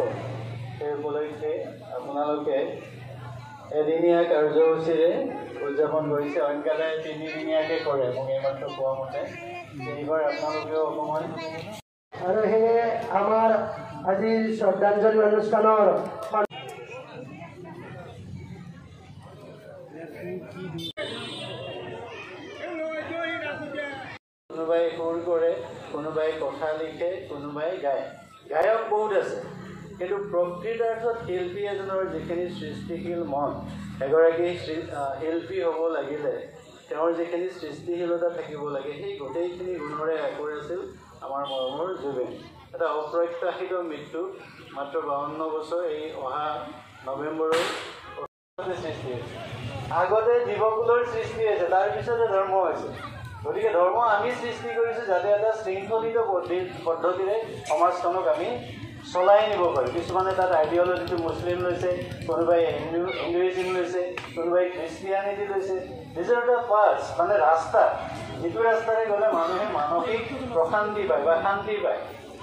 বছৰ সেই উপলক্ষে আপোনালোকে এদিনীয়া কাৰ্যসূচীৰে উদযাপন কৰিছে। অইনকালে 3 দিনীয়াকৈ কৰে, মোক এইমাত্ৰ কোৱা মতে। এইবাৰ আপোনালোকেও অকণমান আৰু সেয়ে আমাৰ আজিৰ শ্ৰদ্ধাঞ্জলি অনুষ্ঠানৰ কোনোবাই সুৰ কৰে, কোনোবাই কথা লিখে, কোনোবাই গায়। গায়ক বহুত আছে, কিন্তু প্ৰকৃতাৰ্থত শিল্পী এজনৰ যিখিনি সৃষ্টিশীল মন, এগৰাকী শিল্পী হ'ব লাগিলে তেওঁৰ যিখিনি সৃষ্টিশীলতা থাকিব লাগে, সেই গোটেইখিনি গুণৰে একোৰে আছিল আমাৰ মৰমৰ জুবিন। এটা অপ্ৰত্যাশিত মৃত্যু, মাত্ৰ 52 বছৰ। এই অহা নৱেম্বৰৰ সৃষ্টি হৈছে। আগতে জীৱকুলৰ সৃষ্টি হৈছে, তাৰপিছতে ধৰ্ম হৈছে। গতিকে ধৰ্ম আমি সৃষ্টি কৰিছোঁ যাতে এটা শৃংখলিত পদ্ধতিৰে সমাজখনক আমি চলাই নিব পাৰোঁ। কিছুমানে তাত আইডিঅলজিটো মুছলিম লৈছে, কোনোবাই হিন্দুইজিম লৈছে, কোনোবাই খ্ৰীষ্টিয়ানিটি লৈছে। নিজৰ এটা পাছ মানে ৰাস্তা, যিটো ৰাস্তাৰে গ'লে মানুহে মানসিক প্ৰশান্তি পায় বা শান্তি পায়,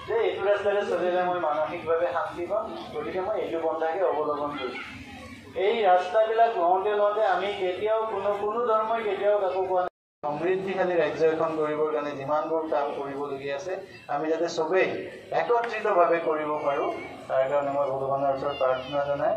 যে এইটো ৰাস্তাৰে চলিলে মই মানসিকভাৱে শান্তি পাম, গতিকে মই এইটো পন্থাকে অৱলম্বন কৰিছোঁ। এই ৰাস্তাবিলাক লওঁতে লওঁতে আমি কেতিয়াও কোনো ধৰ্মই কেতিয়াও কাকো কোৱা নাই সমৃদ্ধিশালী ৰাজ্য এখন কৰিবৰ কাৰণে যিমানবোৰ কাম কৰিবলগীয়া আছে আমি যাতে চবেই একত্ৰিতভাৱে কৰিব পাৰোঁ, তাৰ কাৰণে মই ভগৱানৰ ওচৰত প্ৰাৰ্থনা জনাই